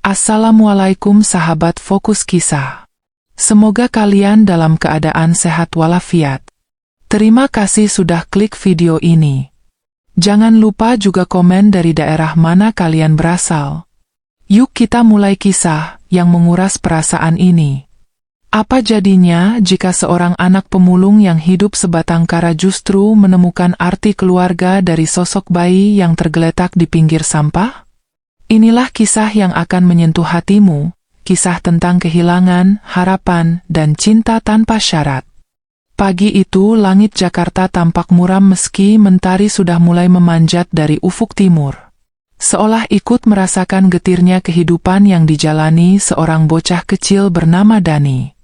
Assalamualaikum sahabat Fokus Kisah. Semoga kalian dalam keadaan sehat walafiat. Terima kasih sudah klik video ini. Jangan lupa juga komen dari daerah mana kalian berasal. Yuk kita mulai kisah yang menguras perasaan ini. Apa jadinya jika seorang anak pemulung yang hidup sebatang kara justru menemukan arti keluarga dari sosok bayi yang tergeletak di pinggir sampah? Inilah kisah yang akan menyentuh hatimu, kisah tentang kehilangan, harapan, dan cinta tanpa syarat. Pagi itu langit Jakarta tampak muram meski mentari sudah mulai memanjat dari ufuk timur. Seolah ikut merasakan getirnya kehidupan yang dijalani seorang bocah kecil bernama Dani.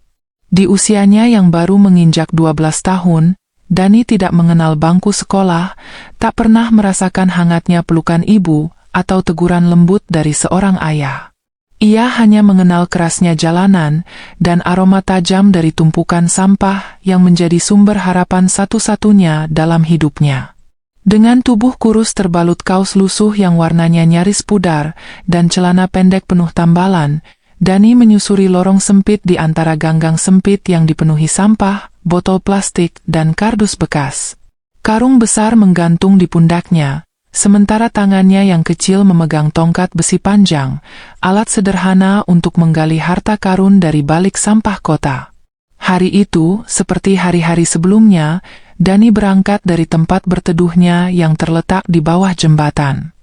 Di usianya yang baru menginjak 12 tahun, Dani tidak mengenal bangku sekolah, tak pernah merasakan hangatnya pelukan ibu, atau teguran lembut dari seorang ayah. Ia hanya mengenal kerasnya jalanan, dan aroma tajam dari tumpukan sampah yang menjadi sumber harapan satu-satunya dalam hidupnya. Dengan tubuh kurus terbalut kaos lusuh yang warnanya nyaris pudar, dan celana pendek penuh tambalan, Dani menyusuri lorong sempit di antara ganggang sempit yang dipenuhi sampah, botol plastik, dan kardus bekas. Karung besar menggantung di pundaknya, sementara tangannya yang kecil memegang tongkat besi panjang, alat sederhana untuk menggali harta karun dari balik sampah kota. Hari itu, seperti hari-hari sebelumnya, Dani berangkat dari tempat berteduhnya yang terletak di bawah jembatan.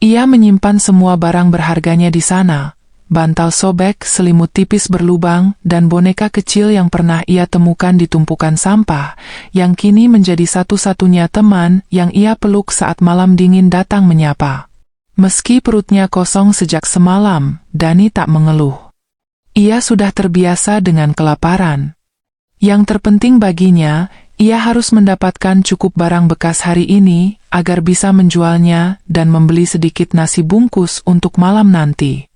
Ia menyimpan semua barang berharganya di sana, bantal sobek, selimut tipis berlubang, dan boneka kecil yang pernah ia temukan di tumpukan sampah, yang kini menjadi satu-satunya teman yang ia peluk saat malam dingin datang menyapa. Meski perutnya kosong sejak semalam, Dani tak mengeluh. Ia sudah terbiasa dengan kelaparan. Yang terpenting baginya, ia harus mendapatkan cukup barang bekas hari ini, agar bisa menjualnya dan membeli sedikit nasi bungkus untuk malam nanti.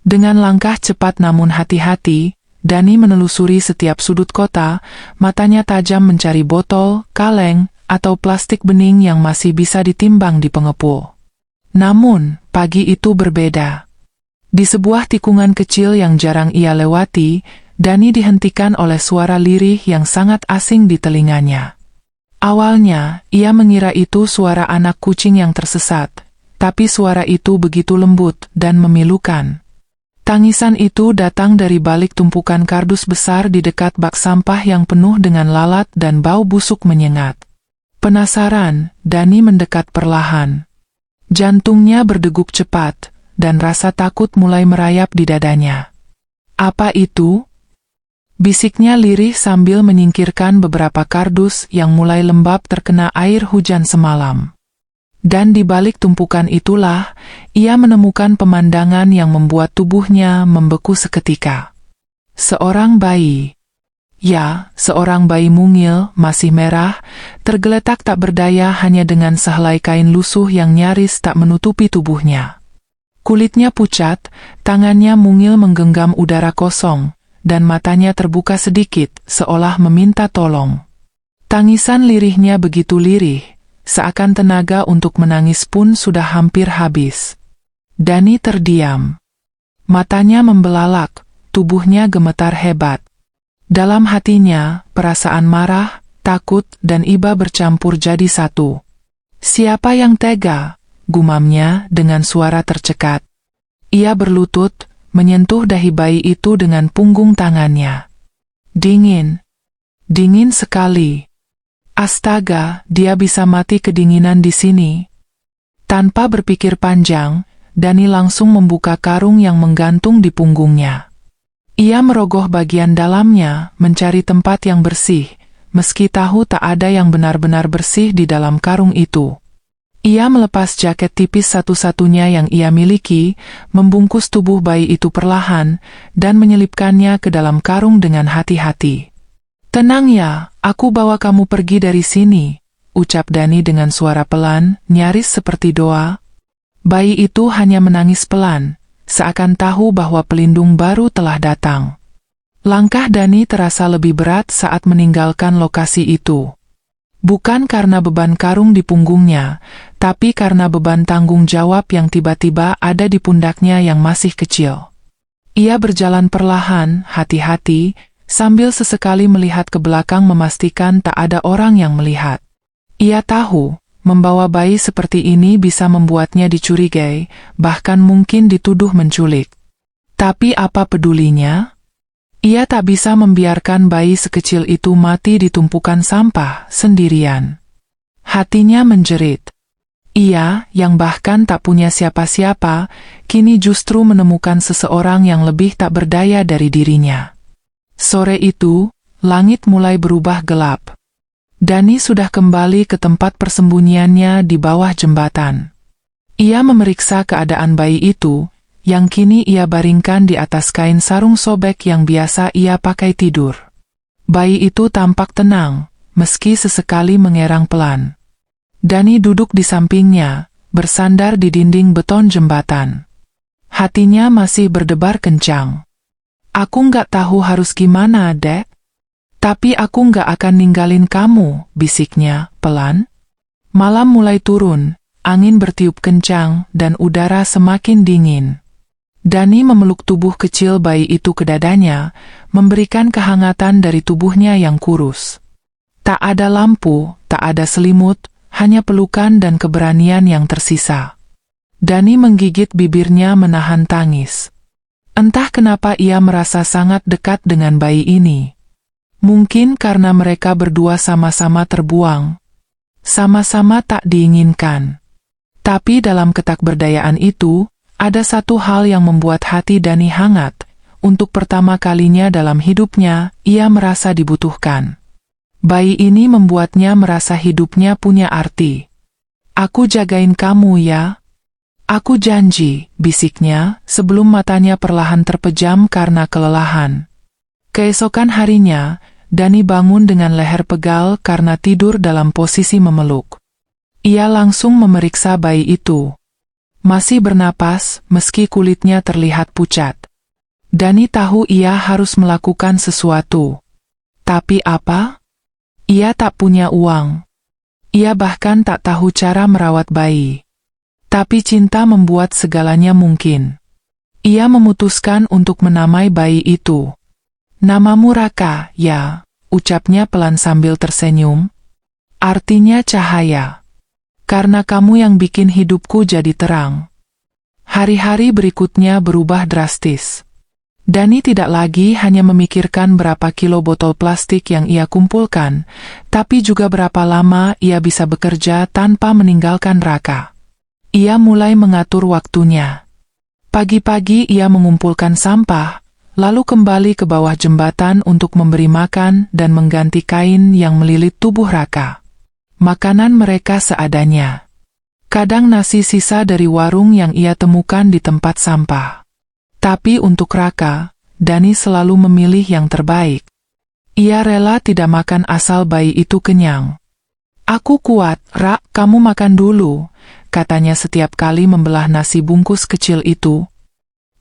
Dengan langkah cepat namun hati-hati, Dani menelusuri setiap sudut kota, matanya tajam mencari botol, kaleng, atau plastik bening yang masih bisa ditimbang di pengepul. Namun, pagi itu berbeda. Di sebuah tikungan kecil yang jarang ia lewati, Dani dihentikan oleh suara lirih yang sangat asing di telinganya. Awalnya, ia mengira itu suara anak kucing yang tersesat, tapi suara itu begitu lembut dan memilukan. Tangisan itu datang dari balik tumpukan kardus besar di dekat bak sampah yang penuh dengan lalat dan bau busuk menyengat. Penasaran, Dani mendekat perlahan. Jantungnya berdegup cepat, dan rasa takut mulai merayap di dadanya. "Apa itu?" bisiknya lirih sambil menyingkirkan beberapa kardus yang mulai lembab terkena air hujan semalam. Dan di balik tumpukan itulah, ia menemukan pemandangan yang membuat tubuhnya membeku seketika. Seorang bayi. Ya, seorang bayi mungil, masih merah, tergeletak tak berdaya hanya dengan sehelai kain lusuh yang nyaris tak menutupi tubuhnya. Kulitnya pucat, tangannya mungil menggenggam udara kosong, dan matanya terbuka sedikit, seolah meminta tolong. Tangisan lirihnya begitu lirih, seakan tenaga untuk menangis pun sudah hampir habis. Dani terdiam. Matanya membelalak, tubuhnya gemetar hebat. Dalam hatinya, perasaan marah, takut, dan iba bercampur jadi satu. "Siapa yang tega?" gumamnya dengan suara tercekat. Ia berlutut, menyentuh dahi bayi itu dengan punggung tangannya. Dingin. Dingin sekali. Astaga, dia bisa mati kedinginan di sini. Tanpa berpikir panjang, Dani langsung membuka karung yang menggantung di punggungnya. Ia merogoh bagian dalamnya, mencari tempat yang bersih, meski tahu tak ada yang benar-benar bersih di dalam karung itu. Ia melepas jaket tipis satu-satunya yang ia miliki, membungkus tubuh bayi itu perlahan, dan menyelipkannya ke dalam karung dengan hati-hati. "Tenang ya, aku bawa kamu pergi dari sini," ucap Dani dengan suara pelan, nyaris seperti doa. Bayi itu hanya menangis pelan, seakan tahu bahwa pelindung baru telah datang. Langkah Dani terasa lebih berat saat meninggalkan lokasi itu. Bukan karena beban karung di punggungnya, tapi karena beban tanggung jawab yang tiba-tiba ada di pundaknya yang masih kecil. Ia berjalan perlahan, hati-hati, sambil sesekali melihat ke belakang memastikan tak ada orang yang melihat. Ia tahu, membawa bayi seperti ini bisa membuatnya dicurigai, bahkan mungkin dituduh menculik. Tapi apa pedulinya? Ia tak bisa membiarkan bayi sekecil itu mati di tumpukan sampah sendirian. Hatinya menjerit. Ia, yang bahkan tak punya siapa-siapa, kini justru menemukan seseorang yang lebih tak berdaya dari dirinya. Sore itu, langit mulai berubah gelap. Dani sudah kembali ke tempat persembunyiannya di bawah jembatan. Ia memeriksa keadaan bayi itu, yang kini ia baringkan di atas kain sarung sobek yang biasa ia pakai tidur. Bayi itu tampak tenang, meski sesekali mengerang pelan. Dani duduk di sampingnya, bersandar di dinding beton jembatan. Hatinya masih berdebar kencang. Aku nggak tahu harus gimana, Dek. Tapi aku nggak akan ninggalin kamu, bisiknya, pelan. Malam mulai turun, angin bertiup kencang, dan udara semakin dingin. Dani memeluk tubuh kecil bayi itu ke dadanya, memberikan kehangatan dari tubuhnya yang kurus. Tak ada lampu, tak ada selimut, hanya pelukan dan keberanian yang tersisa. Dani menggigit bibirnya menahan tangis. Entah kenapa ia merasa sangat dekat dengan bayi ini. Mungkin karena mereka berdua sama-sama terbuang. Sama-sama tak diinginkan. Tapi dalam ketakberdayaan itu, ada satu hal yang membuat hati Dani hangat. Untuk pertama kalinya dalam hidupnya, ia merasa dibutuhkan. Bayi ini membuatnya merasa hidupnya punya arti. Aku jagain kamu ya. Aku janji, bisiknya, sebelum matanya perlahan terpejam karena kelelahan. Keesokan harinya, Dani bangun dengan leher pegal karena tidur dalam posisi memeluk. Ia langsung memeriksa bayi itu. Masih bernapas, meski kulitnya terlihat pucat. Dani tahu ia harus melakukan sesuatu. Tapi apa? Ia tak punya uang. Ia bahkan tak tahu cara merawat bayi. Tapi cinta membuat segalanya mungkin. Ia memutuskan untuk menamai bayi itu. Namamu Raka, ya, ucapnya pelan sambil tersenyum. Artinya cahaya. Karena kamu yang bikin hidupku jadi terang. Hari-hari berikutnya berubah drastis. Dani tidak lagi hanya memikirkan berapa kilo botol plastik yang ia kumpulkan, tapi juga berapa lama ia bisa bekerja tanpa meninggalkan Raka. Ia mulai mengatur waktunya. Pagi-pagi ia mengumpulkan sampah, lalu kembali ke bawah jembatan untuk memberi makan dan mengganti kain yang melilit tubuh Raka. Makanan mereka seadanya. Kadang nasi sisa dari warung yang ia temukan di tempat sampah. Tapi untuk Raka, Dani selalu memilih yang terbaik. Ia rela tidak makan asal bayi itu kenyang. Aku kuat, Rak, kamu makan dulu, katanya setiap kali membelah nasi bungkus kecil itu.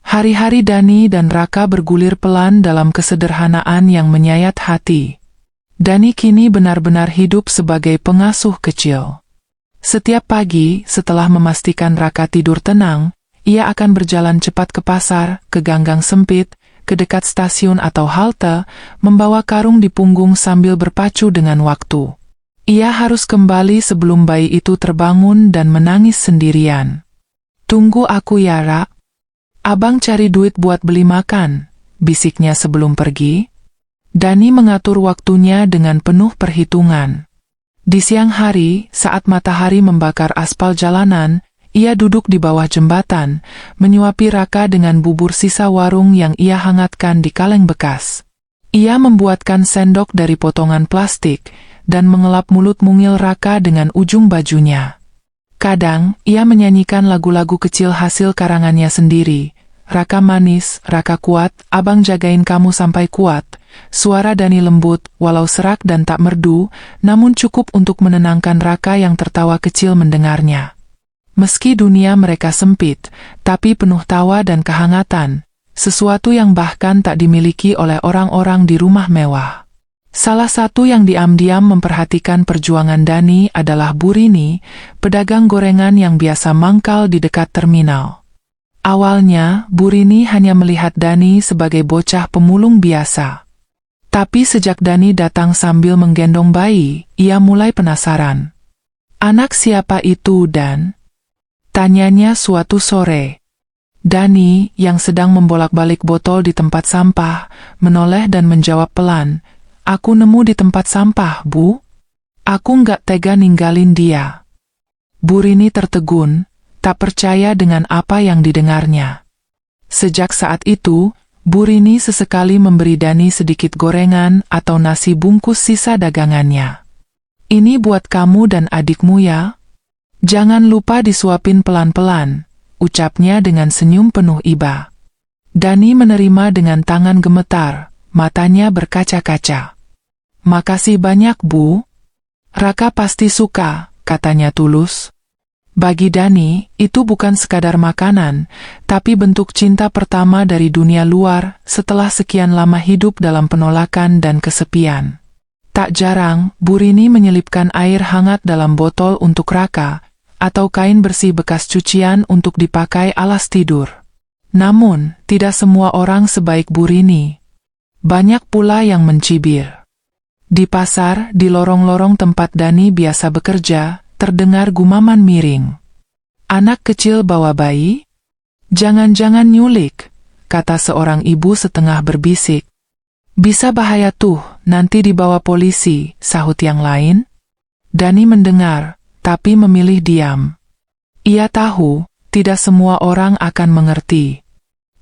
Hari-hari Dani dan Raka bergulir pelan dalam kesederhanaan yang menyayat hati. Dani kini benar-benar hidup sebagai pengasuh kecil. Setiap pagi, setelah memastikan Raka tidur tenang, ia akan berjalan cepat ke pasar, ke ganggang sempit, ke dekat stasiun atau halte, membawa karung di punggung sambil berpacu dengan waktu. Ia harus kembali sebelum bayi itu terbangun dan menangis sendirian. Tunggu aku ya, Rak. Abang cari duit buat beli makan, bisiknya sebelum pergi. Dani mengatur waktunya dengan penuh perhitungan. Di siang hari, saat matahari membakar aspal jalanan, ia duduk di bawah jembatan, menyuapi Raka dengan bubur sisa warung yang ia hangatkan di kaleng bekas. Ia membuatkan sendok dari potongan plastik, dan mengelap mulut mungil Raka dengan ujung bajunya. Kadang, ia menyanyikan lagu-lagu kecil hasil karangannya sendiri. Raka manis, Raka kuat, abang jagain kamu sampai kuat. Suara Dani lembut, walau serak dan tak merdu, namun cukup untuk menenangkan Raka yang tertawa kecil mendengarnya. Meski dunia mereka sempit, tapi penuh tawa dan kehangatan, sesuatu yang bahkan tak dimiliki oleh orang-orang di rumah mewah. Salah satu yang diam-diam memperhatikan perjuangan Dani adalah Bu Rini, pedagang gorengan yang biasa mangkal di dekat terminal. Awalnya, Bu Rini hanya melihat Dani sebagai bocah pemulung biasa. Tapi sejak Dani datang sambil menggendong bayi, ia mulai penasaran. "Anak siapa itu, Dan?" tanyanya suatu sore. Dani, yang sedang membolak-balik botol di tempat sampah, menoleh dan menjawab pelan, "Aku nemu di tempat sampah, Bu. Aku nggak tega ninggalin dia." Bu Rini tertegun, tak percaya dengan apa yang didengarnya. Sejak saat itu, Bu Rini sesekali memberi Dani sedikit gorengan atau nasi bungkus sisa dagangannya. "Ini buat kamu dan adikmu ya. Jangan lupa disuapin pelan-pelan," ucapnya dengan senyum penuh iba. Dani menerima dengan tangan gemetar, matanya berkaca-kaca. "Makasih banyak, Bu. Raka pasti suka," katanya tulus. Bagi Dani, itu bukan sekadar makanan, tapi bentuk cinta pertama dari dunia luar setelah sekian lama hidup dalam penolakan dan kesepian. Tak jarang, Bu Rini menyelipkan air hangat dalam botol untuk Raka, atau kain bersih bekas cucian untuk dipakai alas tidur. Namun, tidak semua orang sebaik Bu Rini. Banyak pula yang mencibir. Di pasar, di lorong-lorong tempat Dani biasa bekerja, terdengar gumaman miring. "Anak kecil bawa bayi? Jangan-jangan nyulik," kata seorang ibu setengah berbisik. "Bisa bahaya tuh, nanti dibawa polisi," sahut yang lain. Dani mendengar, tapi memilih diam. Ia tahu, tidak semua orang akan mengerti.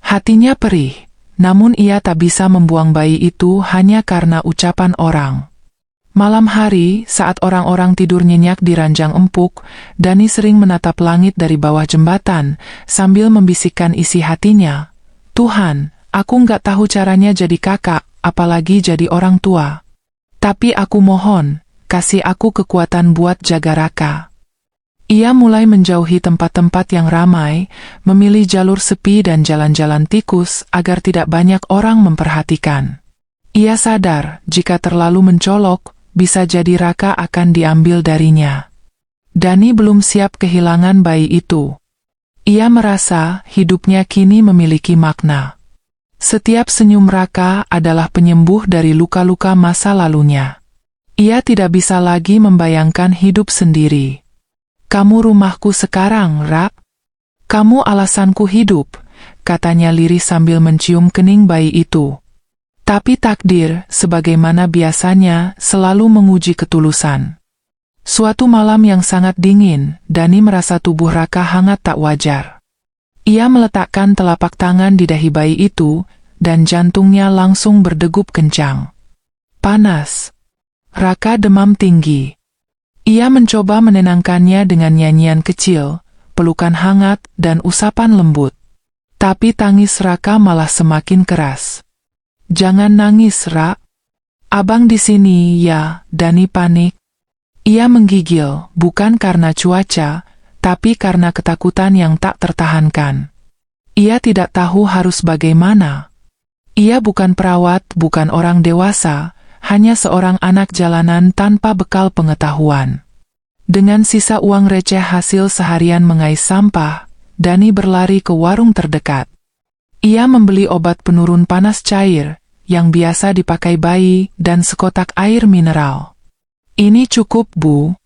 Hatinya perih. Namun ia tak bisa membuang bayi itu hanya karena ucapan orang. Malam hari, saat orang-orang tidur nyenyak di ranjang empuk, Dani sering menatap langit dari bawah jembatan, sambil membisikkan isi hatinya. "Tuhan, aku nggak tahu caranya jadi kakak, apalagi jadi orang tua. Tapi aku mohon, kasih aku kekuatan buat jaga Raka." Ia mulai menjauhi tempat-tempat yang ramai, memilih jalur sepi dan jalan-jalan tikus agar tidak banyak orang memperhatikan. Ia sadar, jika terlalu mencolok, bisa jadi Raka akan diambil darinya. Dani belum siap kehilangan bayi itu. Ia merasa hidupnya kini memiliki makna. Setiap senyum Raka adalah penyembuh dari luka-luka masa lalunya. Ia tidak bisa lagi membayangkan hidup sendiri. "Kamu rumahku sekarang, Rak. Kamu alasanku hidup," katanya lirih sambil mencium kening bayi itu. Tapi takdir, sebagaimana biasanya, selalu menguji ketulusan. Suatu malam yang sangat dingin, Dani merasa tubuh Raka hangat tak wajar. Ia meletakkan telapak tangan di dahi bayi itu, dan jantungnya langsung berdegup kencang. Panas. Raka demam tinggi. Ia mencoba menenangkannya dengan nyanyian kecil, pelukan hangat, dan usapan lembut. Tapi tangis Raka malah semakin keras. "Jangan nangis, Rak. Abang di sini ya." Dani panik. Ia menggigil, bukan karena cuaca, tapi karena ketakutan yang tak tertahankan. Ia tidak tahu harus bagaimana. Ia bukan perawat, bukan orang dewasa, hanya seorang anak jalanan tanpa bekal pengetahuan. Dengan sisa uang receh hasil seharian mengais sampah, Dani berlari ke warung terdekat. Ia membeli obat penurun panas cair, yang biasa dipakai bayi, dan sekotak air mineral. "Ini cukup, Bu?"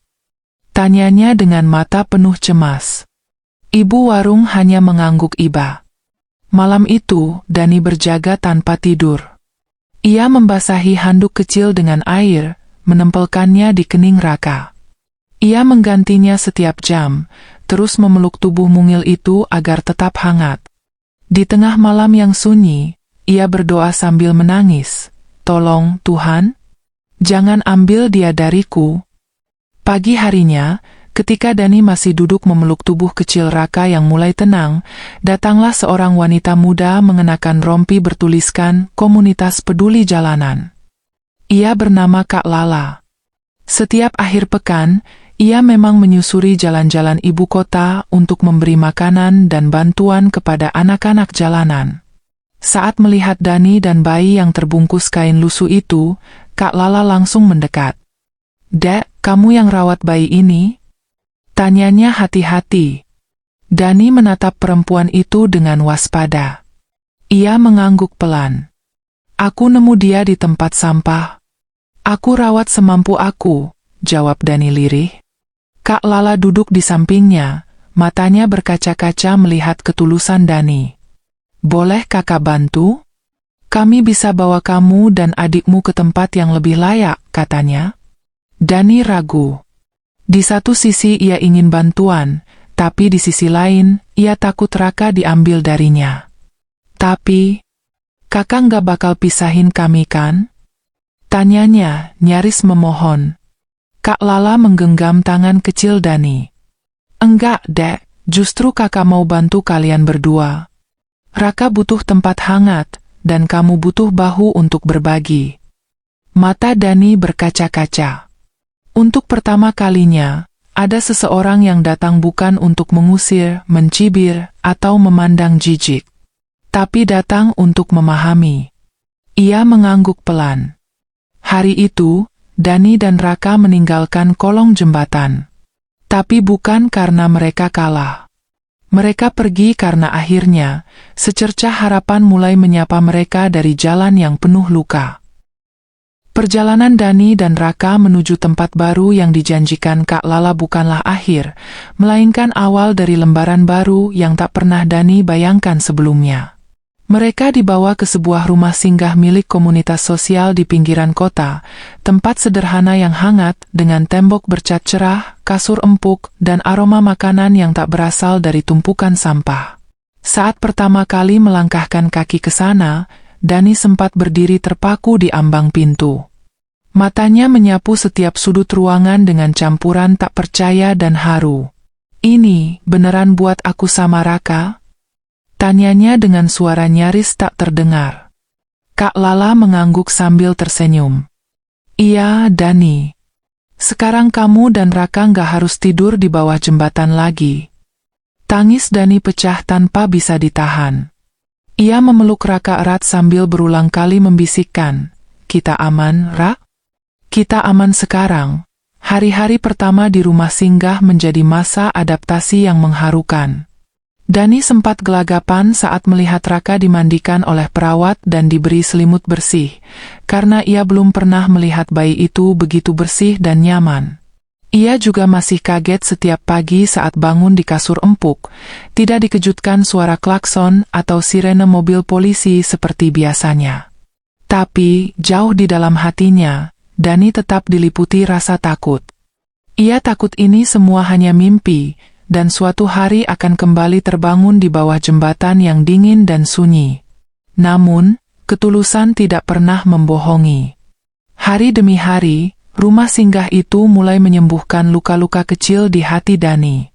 tanyanya dengan mata penuh cemas. Ibu warung hanya mengangguk iba. Malam itu, Dani berjaga tanpa tidur. Ia membasahi handuk kecil dengan air, menempelkannya di kening Raka. Ia menggantinya setiap jam, terus memeluk tubuh mungil itu agar tetap hangat. Di tengah malam yang sunyi, ia berdoa sambil menangis, "Tolong, Tuhan, jangan ambil dia dariku." Pagi harinya, ketika Dani masih duduk memeluk tubuh kecil Raka yang mulai tenang, datanglah seorang wanita muda mengenakan rompi bertuliskan Komunitas Peduli Jalanan. Ia bernama Kak Lala. Setiap akhir pekan, ia memang menyusuri jalan-jalan ibu kota untuk memberi makanan dan bantuan kepada anak-anak jalanan. Saat melihat Dani dan bayi yang terbungkus kain lusuh itu, Kak Lala langsung mendekat. "Dek, kamu yang rawat bayi ini?" tanyanya hati-hati. Dani menatap perempuan itu dengan waspada. Ia mengangguk pelan. "Aku nemu dia di tempat sampah. Aku rawat semampu aku," jawab Dani lirih. Kak Lala duduk di sampingnya, matanya berkaca-kaca melihat ketulusan Dani. "Boleh kakak bantu? Kami bisa bawa kamu dan adikmu ke tempat yang lebih layak," katanya. Dani ragu. Di satu sisi ia ingin bantuan, tapi di sisi lain, ia takut Raka diambil darinya. "Tapi, kakak nggak bakal pisahin kami kan?" tanyanya, nyaris memohon. Kak Lala menggenggam tangan kecil Dani. "Enggak, Dek, justru kakak mau bantu kalian berdua. Raka butuh tempat hangat, dan kamu butuh bahu untuk berbagi." Mata Dani berkaca-kaca. Untuk pertama kalinya, ada seseorang yang datang bukan untuk mengusir, mencibir, atau memandang jijik, tapi datang untuk memahami. Ia mengangguk pelan. Hari itu, Dani dan Raka meninggalkan kolong jembatan. Tapi bukan karena mereka kalah. Mereka pergi karena akhirnya, secercah harapan mulai menyapa mereka dari jalan yang penuh luka. Perjalanan Dani dan Raka menuju tempat baru yang dijanjikan Kak Lala bukanlah akhir, melainkan awal dari lembaran baru yang tak pernah Dani bayangkan sebelumnya. Mereka dibawa ke sebuah rumah singgah milik komunitas sosial di pinggiran kota, tempat sederhana yang hangat dengan tembok bercat cerah, kasur empuk, dan aroma makanan yang tak berasal dari tumpukan sampah. Saat pertama kali melangkahkan kaki ke sana, Dani sempat berdiri terpaku di ambang pintu. Matanya menyapu setiap sudut ruangan dengan campuran tak percaya dan haru. "Ini beneran buat aku sama Raka?" tanyanya dengan suara nyaris tak terdengar. Kak Lala mengangguk sambil tersenyum. "Iya, Dani. Sekarang kamu dan Raka nggak harus tidur di bawah jembatan lagi." Tangis Dani pecah tanpa bisa ditahan. Ia memeluk Raka erat sambil berulang kali membisikkan, "Kita aman, Rak? Kita aman sekarang." Hari-hari pertama di rumah singgah menjadi masa adaptasi yang mengharukan. Dani sempat gelagapan saat melihat Raka dimandikan oleh perawat dan diberi selimut bersih, karena ia belum pernah melihat bayi itu begitu bersih dan nyaman. Ia juga masih kaget setiap pagi saat bangun di kasur empuk, tidak dikejutkan suara klakson atau sirene mobil polisi seperti biasanya. Tapi, jauh di dalam hatinya, Dani tetap diliputi rasa takut. Ia takut ini semua hanya mimpi, dan suatu hari akan kembali terbangun di bawah jembatan yang dingin dan sunyi. Namun, ketulusan tidak pernah membohongi. Hari demi hari, rumah singgah itu mulai menyembuhkan luka-luka kecil di hati Dani.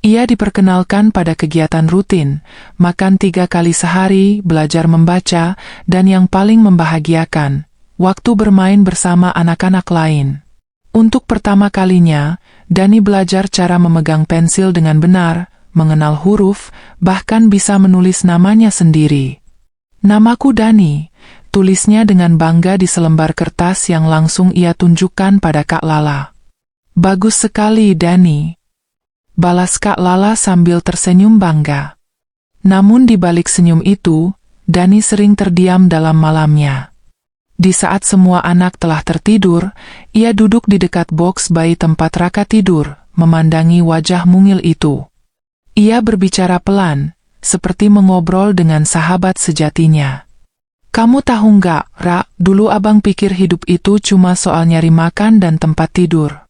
Ia diperkenalkan pada kegiatan rutin, makan 3 kali sehari, belajar membaca, dan yang paling membahagiakan, waktu bermain bersama anak-anak lain. Untuk pertama kalinya, Dani belajar cara memegang pensil dengan benar, mengenal huruf, bahkan bisa menulis namanya sendiri. "Namaku Dani," tulisnya dengan bangga di selembar kertas yang langsung ia tunjukkan pada Kak Lala. "Bagus sekali, Dani," balas Kak Lala sambil tersenyum bangga. Namun di balik senyum itu, Dani sering terdiam dalam malamnya. Di saat semua anak telah tertidur, ia duduk di dekat boks bayi tempat Raka tidur, memandangi wajah mungil itu. Ia berbicara pelan, seperti mengobrol dengan sahabat sejatinya. "Kamu tahu nggak, Ra, dulu abang pikir hidup itu cuma soal nyari makan dan tempat tidur.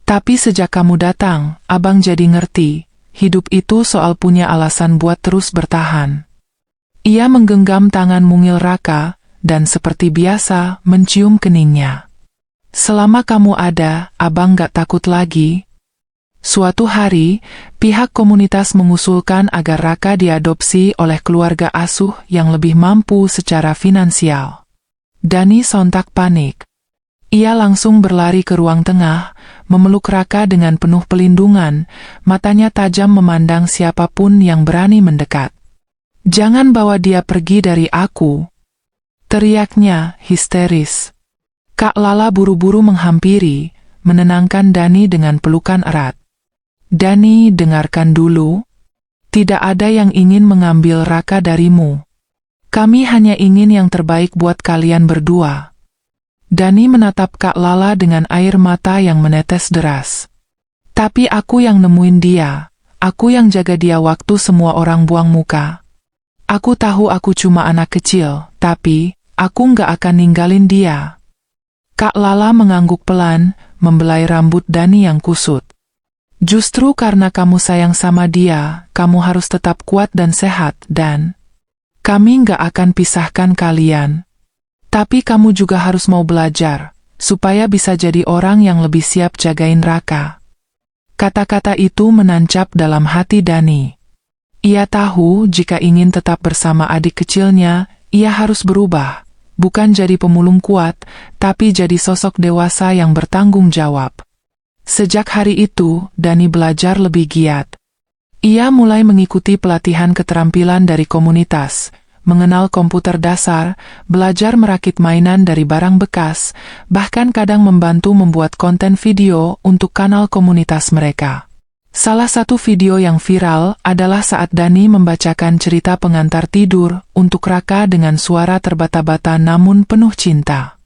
Tapi sejak kamu datang, abang jadi ngerti, hidup itu soal punya alasan buat terus bertahan." Ia menggenggam tangan mungil Raka, dan seperti biasa mencium keningnya. "Selama kamu ada, abang gak takut lagi." Suatu hari, pihak komunitas mengusulkan agar Raka diadopsi oleh keluarga asuh yang lebih mampu secara finansial. Dani sontak panik. Ia langsung berlari ke ruang tengah, memeluk Raka dengan penuh pelindungan, matanya tajam memandang siapapun yang berani mendekat. "Jangan bawa dia pergi dari aku," teriaknya histeris. Kak Lala buru-buru menghampiri, menenangkan Dani dengan pelukan erat. Dani, dengarkan dulu. Tidak ada yang ingin mengambil Raka darimu. Kami hanya ingin yang terbaik buat kalian berdua. Dani menatap Kak Lala dengan air mata yang menetes deras. Tapi aku yang nemuin dia. Aku yang jaga dia waktu semua orang buang muka. Aku tahu aku cuma anak kecil, tapi aku nggak akan ninggalin dia. Kak Lala mengangguk pelan, membelai rambut Dani yang kusut. Justru karena kamu sayang sama dia, kamu harus tetap kuat dan sehat, dan kami nggak akan pisahkan kalian. Tapi kamu juga harus mau belajar, supaya bisa jadi orang yang lebih siap jagain Raka. Kata-kata itu menancap dalam hati Dani. Ia tahu jika ingin tetap bersama adik kecilnya, ia harus berubah. Bukan jadi pemulung kuat, tapi jadi sosok dewasa yang bertanggung jawab. Sejak hari itu, Dani belajar lebih giat. Ia mulai mengikuti pelatihan keterampilan dari komunitas, mengenal komputer dasar, belajar merakit mainan dari barang bekas, bahkan kadang membantu membuat konten video untuk kanal komunitas mereka. Salah satu video yang viral adalah saat Dani membacakan cerita pengantar tidur untuk Raka dengan suara terbata-bata namun penuh cinta.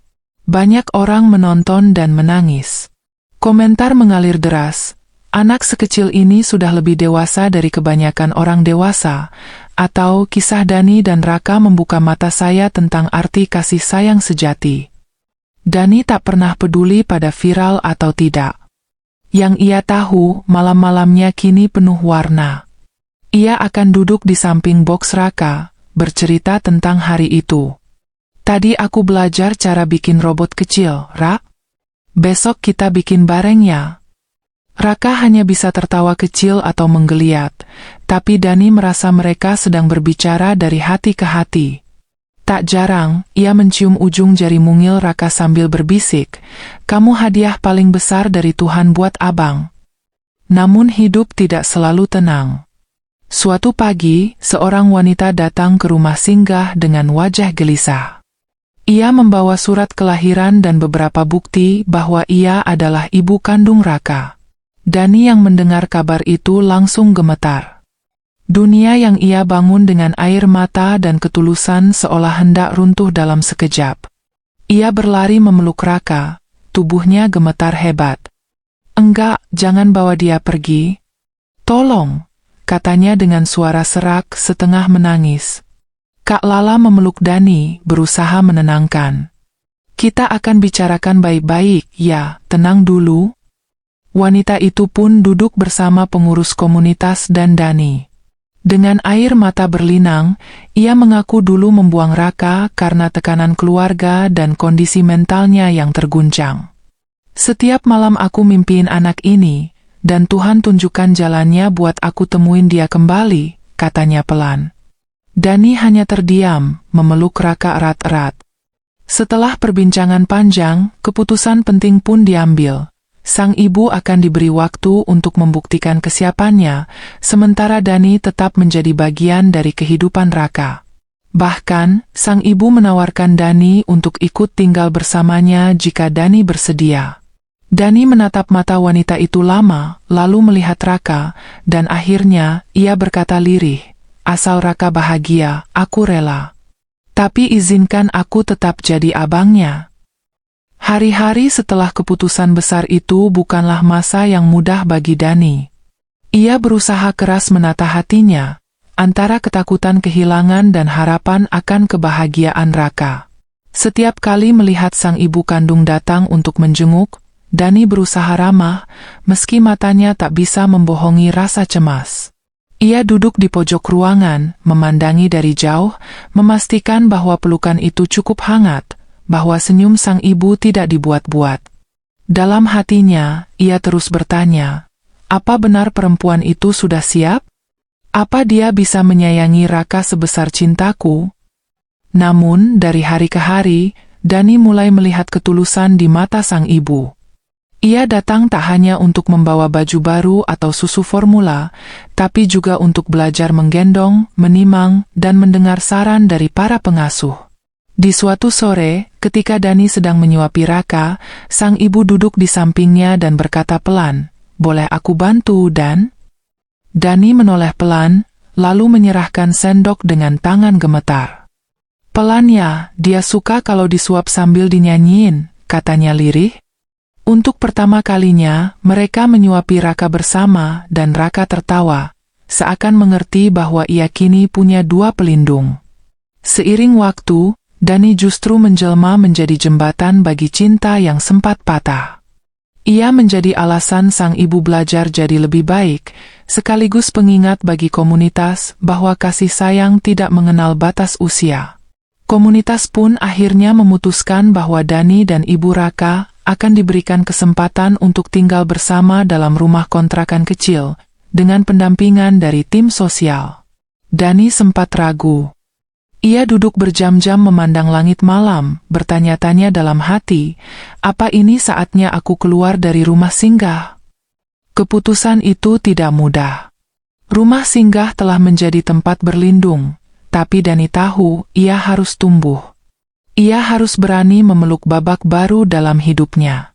Banyak orang menonton dan menangis. Komentar mengalir deras. Anak sekecil ini sudah lebih dewasa dari kebanyakan orang dewasa, atau kisah Dani dan Raka membuka mata saya tentang arti kasih sayang sejati. Dani tak pernah peduli pada viral atau tidak. Yang ia tahu, malam-malamnya kini penuh warna. Ia akan duduk di samping box Raka, bercerita tentang hari itu. Tadi aku belajar cara bikin robot kecil, Ra. Besok kita bikin bareng ya. Raka hanya bisa tertawa kecil atau menggeliat, tapi Dani merasa mereka sedang berbicara dari hati ke hati. Tak jarang, ia mencium ujung jari mungil Raka sambil berbisik, "Kamu hadiah paling besar dari Tuhan buat abang." Namun hidup tidak selalu tenang. Suatu pagi, seorang wanita datang ke rumah singgah dengan wajah gelisah. Ia membawa surat kelahiran dan beberapa bukti bahwa ia adalah ibu kandung Raka. Dani yang mendengar kabar itu langsung gemetar. Dunia yang ia bangun dengan air mata dan ketulusan seolah hendak runtuh dalam sekejap. Ia berlari memeluk Raka, tubuhnya gemetar hebat. "Enggak, jangan bawa dia pergi. Tolong," katanya dengan suara serak setengah menangis. Kak Lala memeluk Dani, berusaha menenangkan. "Kita akan bicarakan baik-baik, ya, tenang dulu." Wanita itu pun duduk bersama pengurus komunitas dan Dani. Dengan air mata berlinang, ia mengaku dulu membuang Raka karena tekanan keluarga dan kondisi mentalnya yang terguncang. "Setiap malam aku mimpiin anak ini, dan Tuhan tunjukkan jalannya buat aku temuin dia kembali," katanya pelan. Dani hanya terdiam, memeluk Raka erat-erat. Setelah perbincangan panjang, keputusan penting pun diambil. Sang ibu akan diberi waktu untuk membuktikan kesiapannya, sementara Dani tetap menjadi bagian dari kehidupan Raka. Bahkan, sang ibu menawarkan Dani untuk ikut tinggal bersamanya jika Dani bersedia. Dani menatap mata wanita itu lama, lalu melihat Raka, dan akhirnya ia berkata lirih, "Asal Raka bahagia, aku rela. Tapi izinkan aku tetap jadi abangnya." Hari-hari setelah keputusan besar itu bukanlah masa yang mudah bagi Dani. Ia berusaha keras menata hatinya, antara ketakutan kehilangan dan harapan akan kebahagiaan Raka. Setiap kali melihat sang ibu kandung datang untuk menjenguk, Dani berusaha ramah, meski matanya tak bisa membohongi rasa cemas. Ia duduk di pojok ruangan, memandangi dari jauh, memastikan bahwa pelukan itu cukup hangat, bahwa senyum sang ibu tidak dibuat-buat. Dalam hatinya, ia terus bertanya, apa benar perempuan itu sudah siap? Apa dia bisa menyayangi Raka sebesar cintaku? Namun, dari hari ke hari, Dani mulai melihat ketulusan di mata sang ibu. Ia datang tak hanya untuk membawa baju baru atau susu formula, tapi juga untuk belajar menggendong, menimang, dan mendengar saran dari para pengasuh. Di suatu sore, Ketika Dani sedang menyuapi Raka, sang ibu duduk di sampingnya dan berkata pelan, "Boleh aku bantu, Dan?" Dani menoleh pelan, lalu menyerahkan sendok dengan tangan gemetar. "Pelan ya, dia suka kalau disuap sambil dinyanyiin," katanya lirih. Untuk pertama kalinya, mereka menyuapi Raka bersama dan Raka tertawa, seakan mengerti bahwa ia kini punya dua pelindung. Seiring waktu, Dani justru menjelma menjadi jembatan bagi cinta yang sempat patah. Ia menjadi alasan sang ibu belajar jadi lebih baik, sekaligus pengingat bagi komunitas bahwa kasih sayang tidak mengenal batas usia. Komunitas pun akhirnya memutuskan bahwa Dani dan Ibu Raka akan diberikan kesempatan untuk tinggal bersama dalam rumah kontrakan kecil, dengan pendampingan dari tim sosial. Dani sempat ragu. Ia duduk berjam-jam memandang langit malam, bertanya-tanya dalam hati, apa ini saatnya aku keluar dari rumah singgah? Keputusan itu tidak mudah. Rumah singgah telah menjadi tempat berlindung, tapi Dani tahu ia harus tumbuh. Ia harus berani memeluk babak baru dalam hidupnya.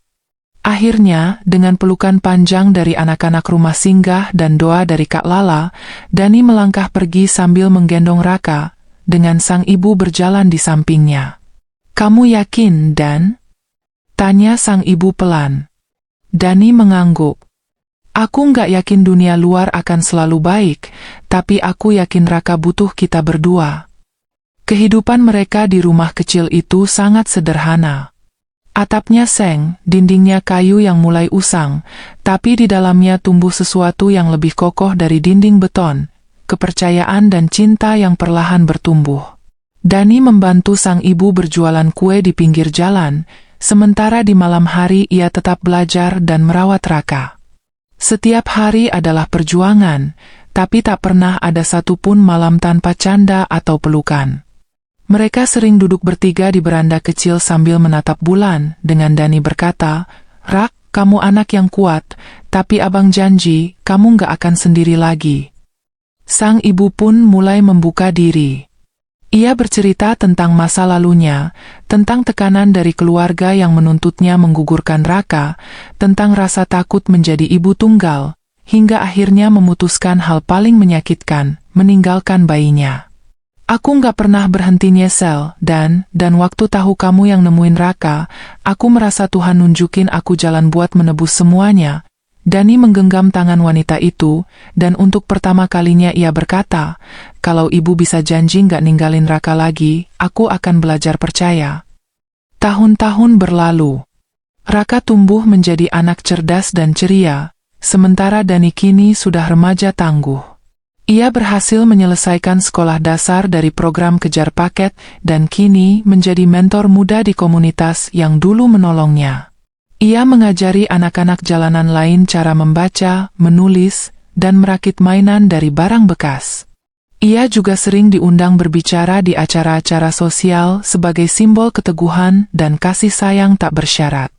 Akhirnya, dengan pelukan panjang dari anak-anak rumah singgah dan doa dari Kak Lala, Dani melangkah pergi sambil menggendong Raka, dengan sang ibu berjalan di sampingnya. "Kamu yakin, Dan?" tanya sang ibu pelan. Dani mengangguk. "Aku nggak yakin dunia luar akan selalu baik, tapi aku yakin Raka butuh kita berdua." Kehidupan mereka di rumah kecil itu sangat sederhana. Atapnya seng, dindingnya kayu yang mulai usang, tapi di dalamnya tumbuh sesuatu yang lebih kokoh dari dinding beton, kepercayaan dan cinta yang perlahan bertumbuh. Dani membantu sang ibu berjualan kue di pinggir jalan, sementara di malam hari ia tetap belajar dan merawat Raka. Setiap hari adalah perjuangan, tapi tak pernah ada satupun malam tanpa canda atau pelukan. Mereka sering duduk bertiga di beranda kecil sambil menatap bulan, dengan Dani berkata, "Rak, kamu anak yang kuat, tapi abang janji, kamu nggak akan sendiri lagi." Sang ibu pun mulai membuka diri. Ia bercerita tentang masa lalunya, tentang tekanan dari keluarga yang menuntutnya menggugurkan Raka, tentang rasa takut menjadi ibu tunggal, hingga akhirnya memutuskan hal paling menyakitkan, meninggalkan bayinya. "Aku nggak pernah berhenti nyesel, dan waktu tahu kamu yang nemuin Raka, aku merasa Tuhan nunjukin aku jalan buat menebus semuanya." Dani menggenggam tangan wanita itu, dan untuk pertama kalinya ia berkata, "Kalau ibu bisa janji nggak ninggalin Raka lagi, aku akan belajar percaya." Tahun-tahun berlalu. Raka tumbuh menjadi anak cerdas dan ceria, sementara Dani kini sudah remaja tangguh. Ia berhasil menyelesaikan sekolah dasar dari program kejar paket dan kini menjadi mentor muda di komunitas yang dulu menolongnya. Ia mengajari anak-anak jalanan lain cara membaca, menulis, dan merakit mainan dari barang bekas. Ia juga sering diundang berbicara di acara-acara sosial sebagai simbol keteguhan dan kasih sayang tak bersyarat.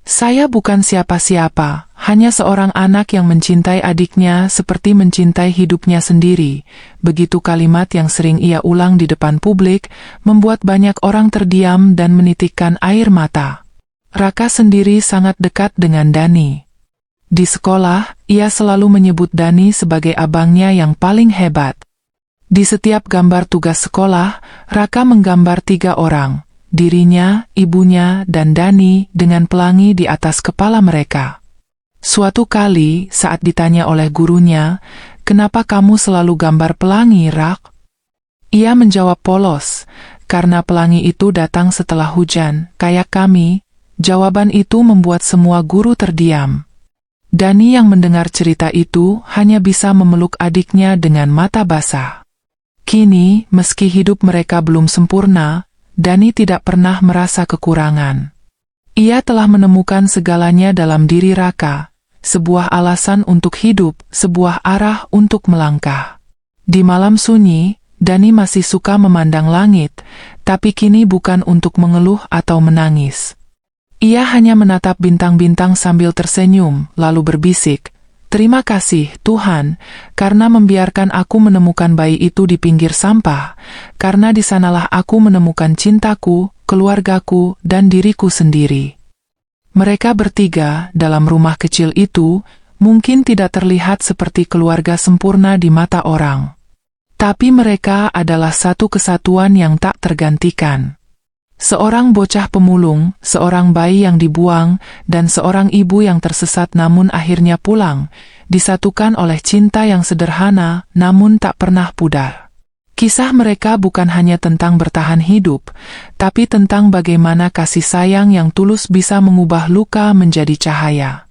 "Saya bukan siapa-siapa, hanya seorang anak yang mencintai adiknya seperti mencintai hidupnya sendiri." Begitu kalimat yang sering ia ulang di depan publik, membuat banyak orang terdiam dan menitikkan air mata. Raka sendiri sangat dekat dengan Dani. Di sekolah, ia selalu menyebut Dani sebagai abangnya yang paling hebat. Di setiap gambar tugas sekolah, Raka menggambar 3 orang, dirinya, ibunya, dan Dani dengan pelangi di atas kepala mereka. Suatu kali, saat ditanya oleh gurunya, "Kenapa kamu selalu gambar pelangi, Rak?" Ia menjawab polos, "Karena pelangi itu datang setelah hujan, kayak kami." Jawaban itu membuat semua guru terdiam. Dani yang mendengar cerita itu hanya bisa memeluk adiknya dengan mata basah. Kini, meski hidup mereka belum sempurna, Dani tidak pernah merasa kekurangan. Ia telah menemukan segalanya dalam diri Raka, sebuah alasan untuk hidup, sebuah arah untuk melangkah. Di malam sunyi, Dani masih suka memandang langit, tapi kini bukan untuk mengeluh atau menangis. Ia hanya menatap bintang-bintang sambil tersenyum, lalu berbisik, "Terima kasih, Tuhan, karena membiarkan aku menemukan bayi itu di pinggir sampah, karena di sanalah aku menemukan cintaku, keluargaku, dan diriku sendiri. Mereka bertiga dalam rumah kecil itu mungkin tidak terlihat seperti keluarga sempurna di mata orang. Tapi mereka adalah satu kesatuan yang tak tergantikan. Seorang bocah pemulung, seorang bayi yang dibuang, dan seorang ibu yang tersesat namun akhirnya pulang, disatukan oleh cinta yang sederhana namun tak pernah pudar. Kisah mereka bukan hanya tentang bertahan hidup, tapi tentang bagaimana kasih sayang yang tulus bisa mengubah luka menjadi cahaya.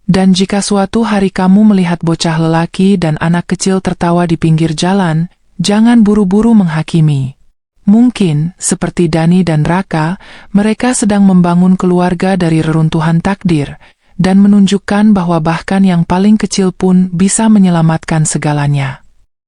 Dan jika suatu hari kamu melihat bocah lelaki dan anak kecil tertawa di pinggir jalan, jangan buru-buru menghakimi. Mungkin, seperti Dani dan Raka, mereka sedang membangun keluarga dari reruntuhan takdir, dan menunjukkan bahwa bahkan yang paling kecil pun bisa menyelamatkan segalanya.